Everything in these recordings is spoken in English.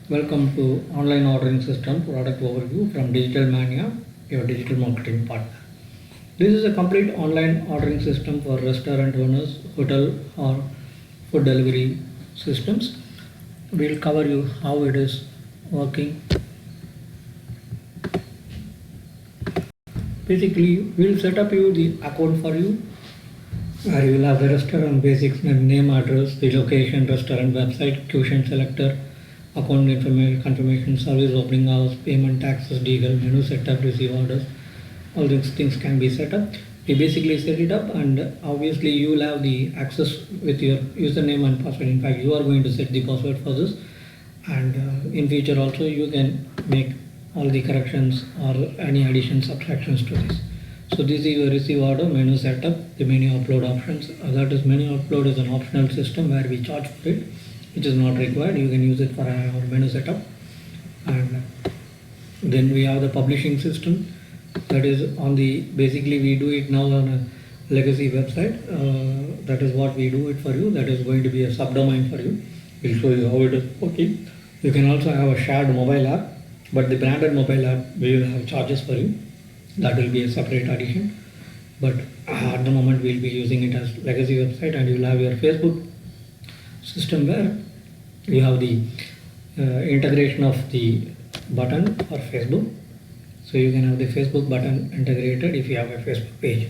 Welcome to Online Ordering System Product Overview from Digital Mania, your digital marketing partner. This is a complete online ordering system for restaurant owners, hotel or food delivery systems. We'll cover you how it is working. Basically, we'll set up you the account for you, where you will have the restaurant basics, name, address, the location, restaurant website, cuisine selector, account information, confirmation, service opening hours, payment, taxes, legal, menu setup, receive orders. All these things can be set up. We basically set it up, and obviously you will have the access with your username and password. In fact, you are going to set the password for this, and in future also you can make all the corrections or any additions, subtractions to this. So this is your receive order, menu setup, the menu upload options. That is, menu upload is an optional system where we charge for it, which is not required. You can use it for our menu setup. And then we have the publishing system. That is on the, basically we do it now on a legacy website. That is what we do it for you. That is going to be a subdomain for you. We'll show you how it is working. You can also have a shared mobile app, but the branded mobile app will have charges for you. That will be a separate addition. But at the moment we'll be using it as legacy website, and you will have your Facebook system where you have the integration of the button for Facebook. So you can have the Facebook button integrated if you have a Facebook page.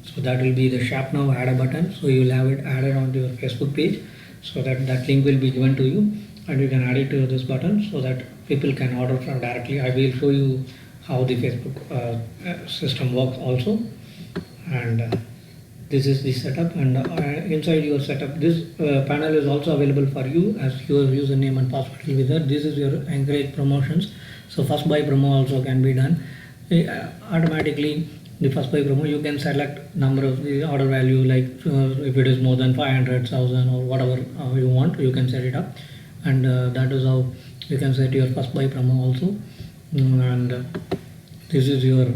So that will be the Shop Now Add a Button. So you will have it added onto your Facebook page, so that link will be given to you, and you can add it to this button so that people can order from directly. I will show you how the Facebook system works also. And this is the setup, and inside your setup, this panel is also available for you as your username and password will be there. This is your encourage promotions. So first buy promo also can be done automatically. The first buy promo, you can select number of the order value, like if it is more than 500,000 or whatever you want, you can set it up. And that is how you can set your first buy promo also. And this is your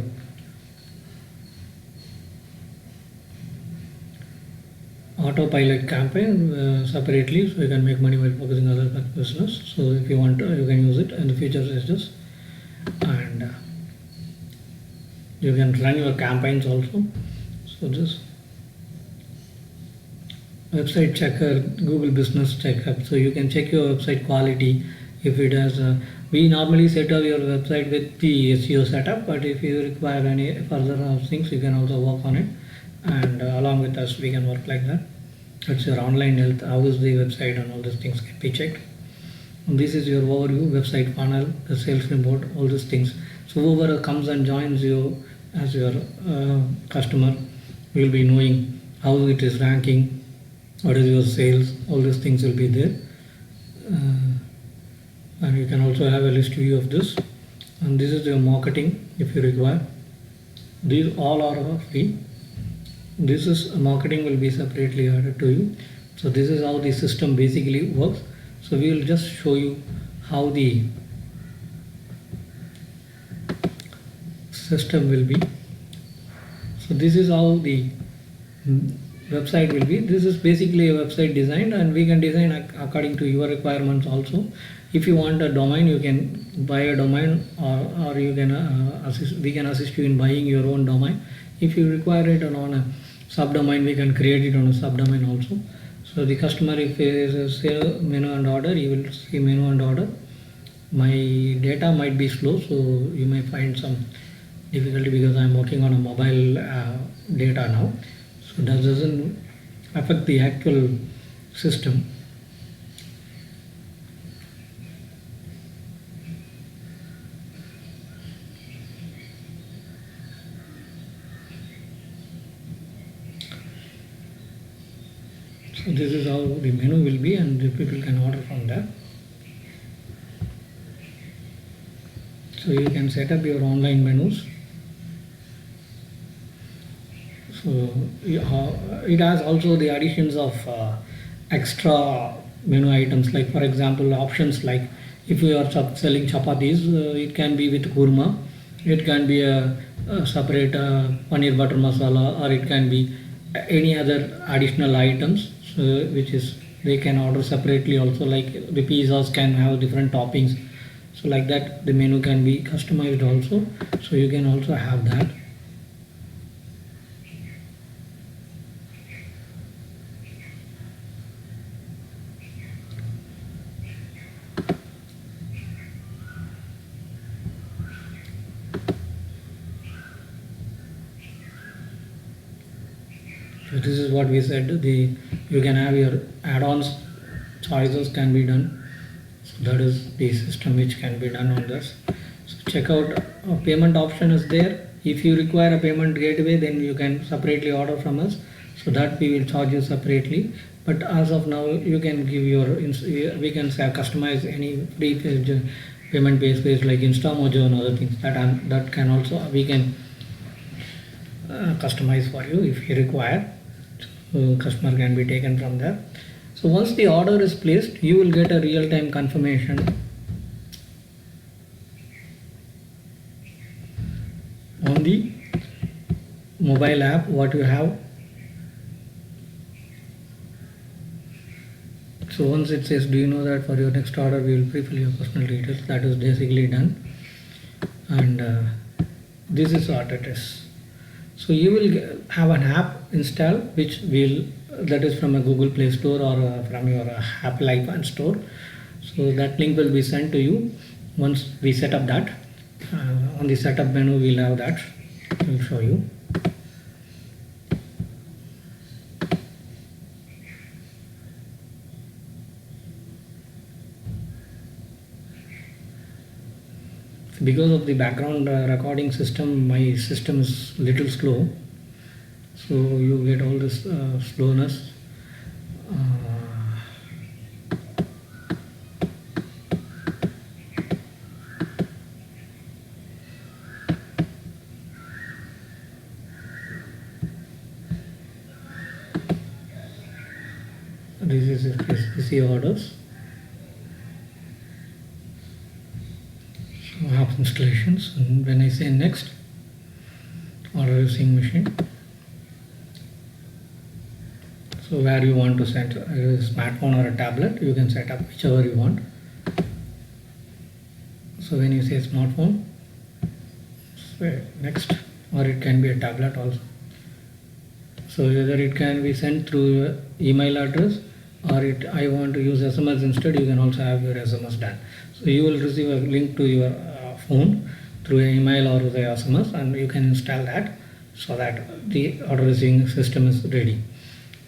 autopilot campaign separately, so you can make money while focusing on other business. So if you want to, you can use it, and the features is this. And you can run your campaigns also. So this website checker, Google Business Checkup, so you can check your website quality. If it has we normally set up your website with the SEO setup, but if you require any further things, you can also work on it, and along with us we can work like that. That's your online health, how is the website, and all these things can be checked. And this is your overview, website funnel, the sales report, all these things. So whoever comes and joins you as your customer will be knowing how it is ranking, what is your sales, all these things will be there. And you can also have a list view of this. And this is your marketing if you require. These all are free. This is marketing will be separately added to you. So this is how the system basically works. So we will just show you how the system will be. So this is how the website will be. This is basically a website design, and we can design according to your requirements also. If you want a domain, you can buy a domain, or you can we can assist you in buying your own domain. If you require it on a subdomain, we can create it on a subdomain also. So the customer, if there is a menu and order, you will see menu and order. My data might be slow, so you may find some difficulty because I am working on a mobile data now. So that doesn't affect the actual system. So this is how the menu will be, and the people can order from there. So you can set up your online menus. So it has also the additions of extra menu items, like for example options like if you are selling chapatis, it can be with kurma, it can be a separate paneer butter masala, or it can be any other additional items, so which is they can order separately also, like the pizzas can have different toppings, so like that the menu can be customized also, so you can also have that. So this is what we said, the you can have your add-ons choices can be done. So that is the system which can be done on this. So check out payment option is there. If you require a payment gateway, then you can separately order from us, so that we will charge you separately. But as of now, you can give your we can say customize any free payment base like InstaMojo and other things that can also we can customize for you if you require. So customer can be taken from there. So once the order is placed, you will get a real-time confirmation on the mobile app what you have. So once it says, do you know that for your next order we will pre-fill your personal details, that is basically done. And this is what it is. So you will have an app installed which will, that is from a Google Play Store or from your Apple iPhone store. So that link will be sent to you once we set up that. On the setup menu we'll have that. I will show you. Because of the background recording system, my system is little slow, so you get all this slowness. This is SPC orders. App installations, and when I say next, order using machine, so where you want to set a smartphone or a tablet, you can set up whichever you want. So when you say smartphone, say next, or it can be a tablet also. So either it can be sent through your email address, or I want to use SMS instead, you can also have your SMS done. So you will receive a link to your phone through an email or the SMS, and you can install that so that the order receiving system is ready.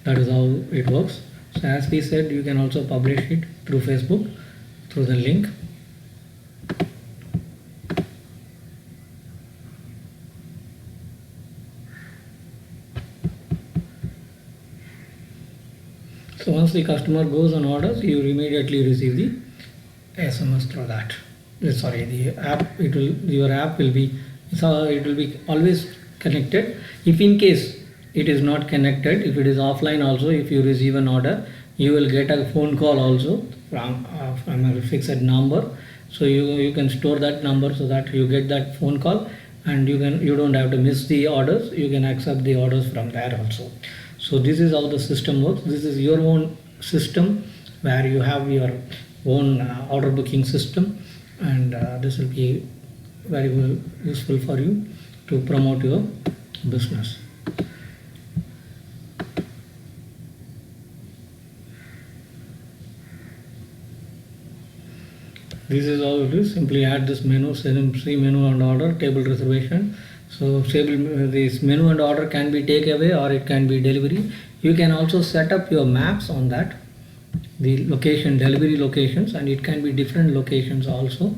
That is how it works. So as we said, you can also publish it through Facebook through the link. So once the customer goes on orders, you immediately receive the SMS through that. Sorry, the app, your app will be, it will be always connected. If in case it is not connected, if it is offline also, if you receive an order, you will get a phone call also from a fixed number. So you can store that number so that you get that phone call, and you don't have to miss the orders. You can accept the orders from there also. So this is how the system works. This is your own system where you have your own order booking system, and this will be very useful for you to promote your business. This is how it is. Simply add this menu, see menu and order, table reservation. So this menu and order can be take away or it can be delivery. You can also set up your maps on that, the location, delivery locations, and it can be different locations also.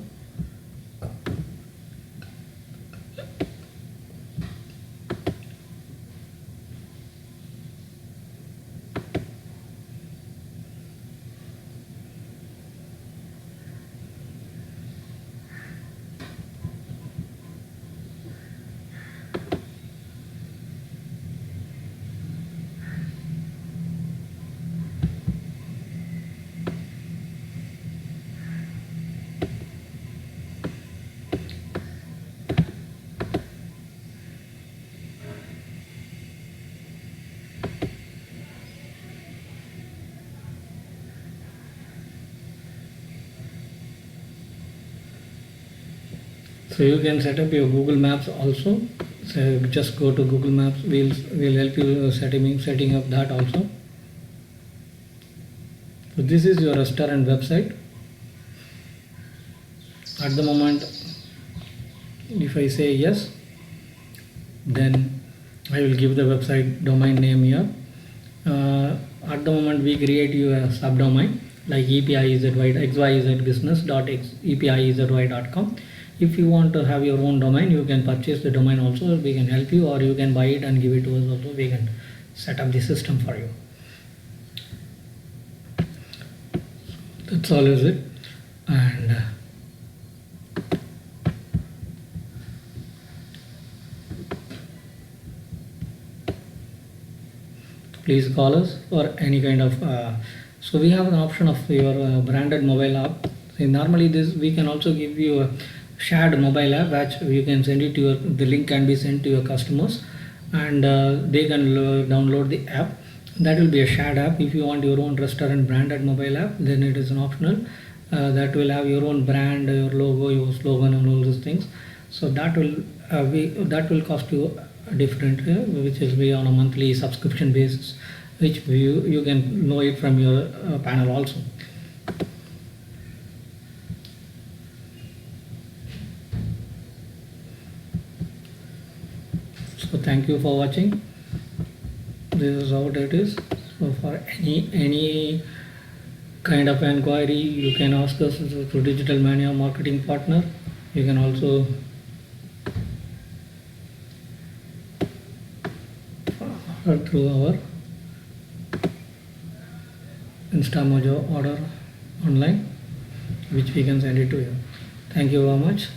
So you can set up your Google Maps also. So just go to Google Maps. We'll help you setting up that also. So this is your restaurant website. At the moment, if I say yes, then I will give the website domain name here. At the moment, we create you a subdomain like epizbusiness.xyzbusiness.epizwy.com. If you want to have your own domain, you can purchase the domain also. We can help you, or you can buy it and give it to us also. We can set up the system for you. That's all is it. And please call us for any kind of so we have an option of your branded mobile app. So normally we can also give you a shared mobile app, which you can send it to the link can be sent to your customers, and they can download the app. That will be a shared app. If you want your own restaurant branded mobile app, then it is an optional that will have your own brand, your logo, your slogan, and all those things. So that will cost you different, which is be on a monthly subscription basis, which you can know it from your panel also. So thank you for watching. This is how it is. So for any kind of inquiry, you can ask us through Digital Mania marketing partner. You can also through our InstaMojo order online, which we can send it to you. Thank you very much.